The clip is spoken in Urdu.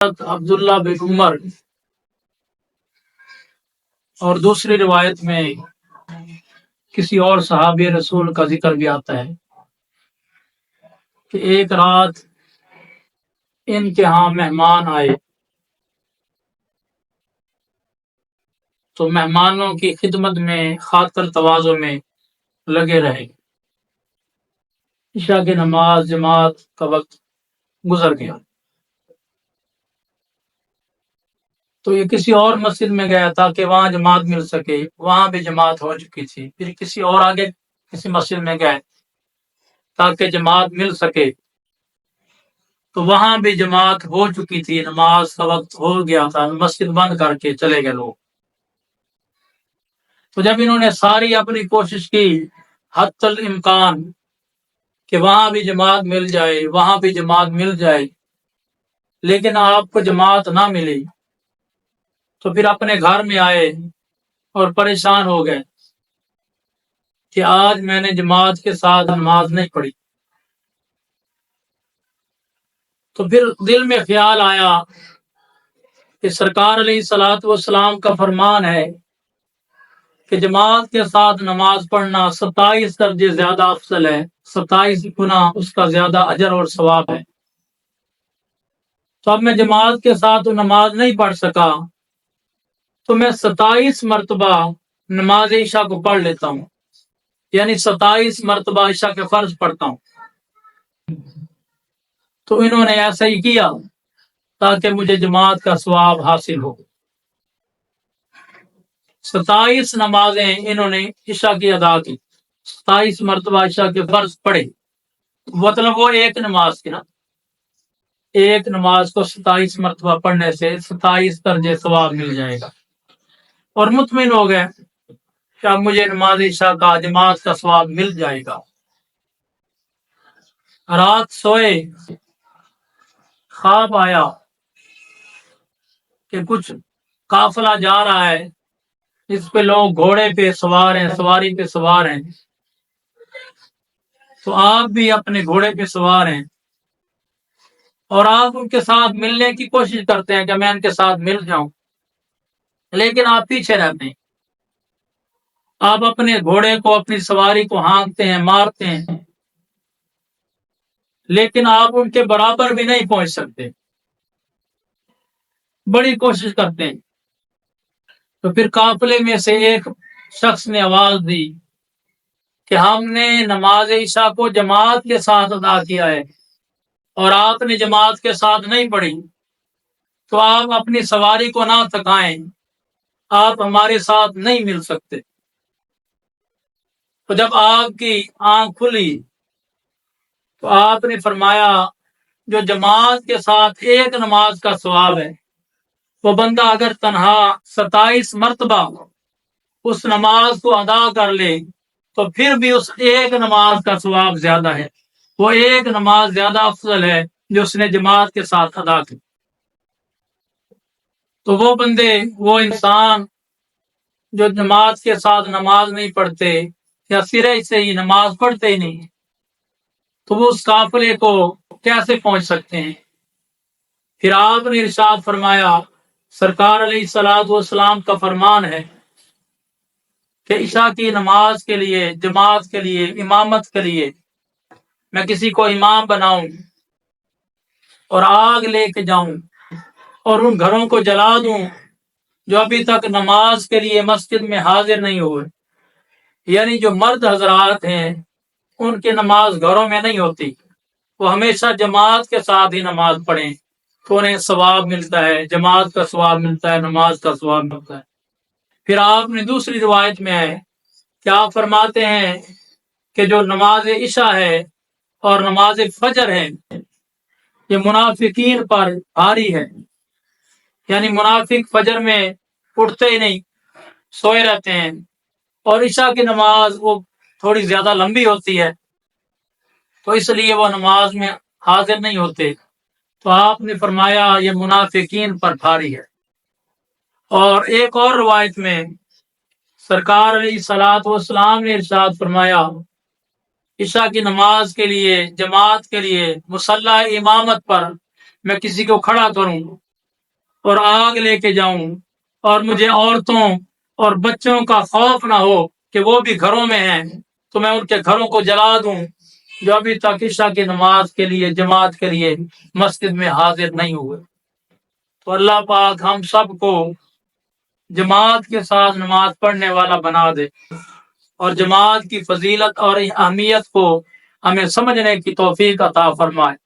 عبداللہ بن عمر اور دوسری روایت میں کسی اور صحابی رسول کا ذکر بھی آتا ہے کہ ایک رات ان کے ہاں مہمان آئے تو مہمانوں کی خدمت میں خاطر تواضع میں لگے رہے۔ عشاء کی نماز جماعت کا وقت گزر گیا تو یہ کسی اور مسجد میں گیا تاکہ وہاں جماعت مل سکے، وہاں بھی جماعت ہو چکی تھی۔ پھر کسی اور آگے کسی مسجد میں گئے تاکہ جماعت مل سکے تو وہاں بھی جماعت ہو چکی تھی، نماز کا وقت ہو گیا تھا، مسجد بند کر کے چلے گئے لوگ۔ تو جب انہوں نے ساری اپنی کوشش کی حتی الامکان کہ وہاں بھی جماعت مل جائے، وہاں بھی جماعت مل جائے، لیکن آپ کو جماعت نہ ملی تو پھر اپنے گھر میں آئے اور پریشان ہو گئے کہ آج میں نے جماعت کے ساتھ نماز نہیں پڑھی۔ تو پھر دل میں خیال آیا کہ سرکار علیہ الصلوۃ والسلام کا فرمان ہے کہ جماعت کے ساتھ نماز پڑھنا 27 درجے زیادہ افضل ہے، 27 گنا اس کا زیادہ اجر اور ثواب ہے۔ تو اب میں جماعت کے ساتھ نماز نہیں پڑھ سکا تو میں 27 مرتبہ نماز عشاء کو پڑھ لیتا ہوں، یعنی 27 مرتبہ عشاء کے فرض پڑھتا ہوں۔ تو انہوں نے ایسا ہی کیا تاکہ مجھے جماعت کا ثواب حاصل ہو۔ 27 نمازیں انہوں نے عشاء کی ادا کی، 27 مرتبہ عشاء کے فرض پڑھے، مطلب وہ ایک نماز کی نا، ایک نماز کو 27 مرتبہ پڑھنے سے 27 درجے ثواب مل جائے گا، اور مطمئن ہو گئے کہ اب مجھے نماز عشاء کا جماعت کا ثواب مل جائے گا۔ رات سوئے، خواب آیا کہ کچھ قافلہ جا رہا ہے، اس پہ لوگ گھوڑے پہ سوار ہیں، سواری پہ سوار ہیں، تو آپ بھی اپنے گھوڑے پہ سوار ہیں اور آپ ان کے ساتھ ملنے کی کوشش کرتے ہیں کہ میں ان کے ساتھ مل جاؤں، لیکن آپ پیچھے رہتے ہیں، آپ اپنے گھوڑے کو، اپنی سواری کو ہانکتے ہیں، مارتے ہیں، لیکن آپ ان کے برابر بھی نہیں پہنچ سکتے، بڑی کوشش کرتے ہیں۔ تو پھر قافلے میں سے ایک شخص نے آواز دی کہ ہم نے نماز عشاء کو جماعت کے ساتھ ادا کیا ہے اور آپ نے جماعت کے ساتھ نہیں پڑھی، تو آپ اپنی سواری کو نہ تھکائیں، آپ ہمارے ساتھ نہیں مل سکتے۔ تو جب آپ کی آنکھ کھلی تو آپ نے فرمایا جو جماعت کے ساتھ ایک نماز کا ثواب ہے، وہ بندہ اگر تنہا 27 مرتبہ اس نماز کو ادا کر لے تو پھر بھی اس ایک نماز کا ثواب زیادہ ہے، وہ ایک نماز زیادہ افضل ہے جو اس نے جماعت کے ساتھ ادا کی۔ تو وہ بندے، وہ انسان جو جماعت کے ساتھ نماز نہیں پڑھتے یا سرے سے ہی نماز پڑھتے ہی نہیں، تو وہ اس قافلے کو کیسے پہنچ سکتے ہیں؟ پھر آپ نے ارشاد فرمایا، سرکار علیہ الصلوۃ والسلام کا فرمان ہے کہ عشاء کی نماز کے لیے، جماعت کے لیے، امامت کے لیے میں کسی کو امام بناؤں اور آگ لے کے جاؤں اور ان گھروں کو جلا دوں جو ابھی تک نماز کے لیے مسجد میں حاضر نہیں ہوئے، یعنی جو مرد حضرات ہیں ان کی نماز گھروں میں نہیں ہوتی، وہ ہمیشہ جماعت کے ساتھ ہی نماز پڑھیں تو انہیں ثواب ملتا ہے، جماعت کا ثواب ملتا ہے، نماز کا ثواب ملتا ہے۔ پھر آپ نے دوسری روایت میں ہے کہ آپ فرماتے ہیں کہ جو نماز عشاء ہے اور نماز فجر ہے یہ منافقین پر بھاری ہے، یعنی منافق فجر میں اٹھتے ہی نہیں، سوئے رہتے ہیں، اور عشاء کی نماز وہ تھوڑی زیادہ لمبی ہوتی ہے تو اس لیے وہ نماز میں حاضر نہیں ہوتے، تو آپ نے فرمایا یہ منافقین پر بھاری ہے۔ اور ایک اور روایت میں سرکار علیہ الصلوۃ والسلام نے ارشاد فرمایا عشاء کی نماز کے لیے، جماعت کے لیے مصلی امامت پر میں کسی کو کھڑا کروں اور آگ لے کے جاؤں، اور مجھے عورتوں اور بچوں کا خوف نہ ہو کہ وہ بھی گھروں میں ہیں تو میں ان کے گھروں کو جلا دوں جو ابھی تک عشاء کی نماز کے لیے جماعت کے لیے مسجد میں حاضر نہیں ہوئے۔ تو اللہ پاک ہم سب کو جماعت کے ساتھ نماز پڑھنے والا بنا دے، اور جماعت کی فضیلت اور اہمیت کو ہمیں سمجھنے کی توفیق عطا فرمائے۔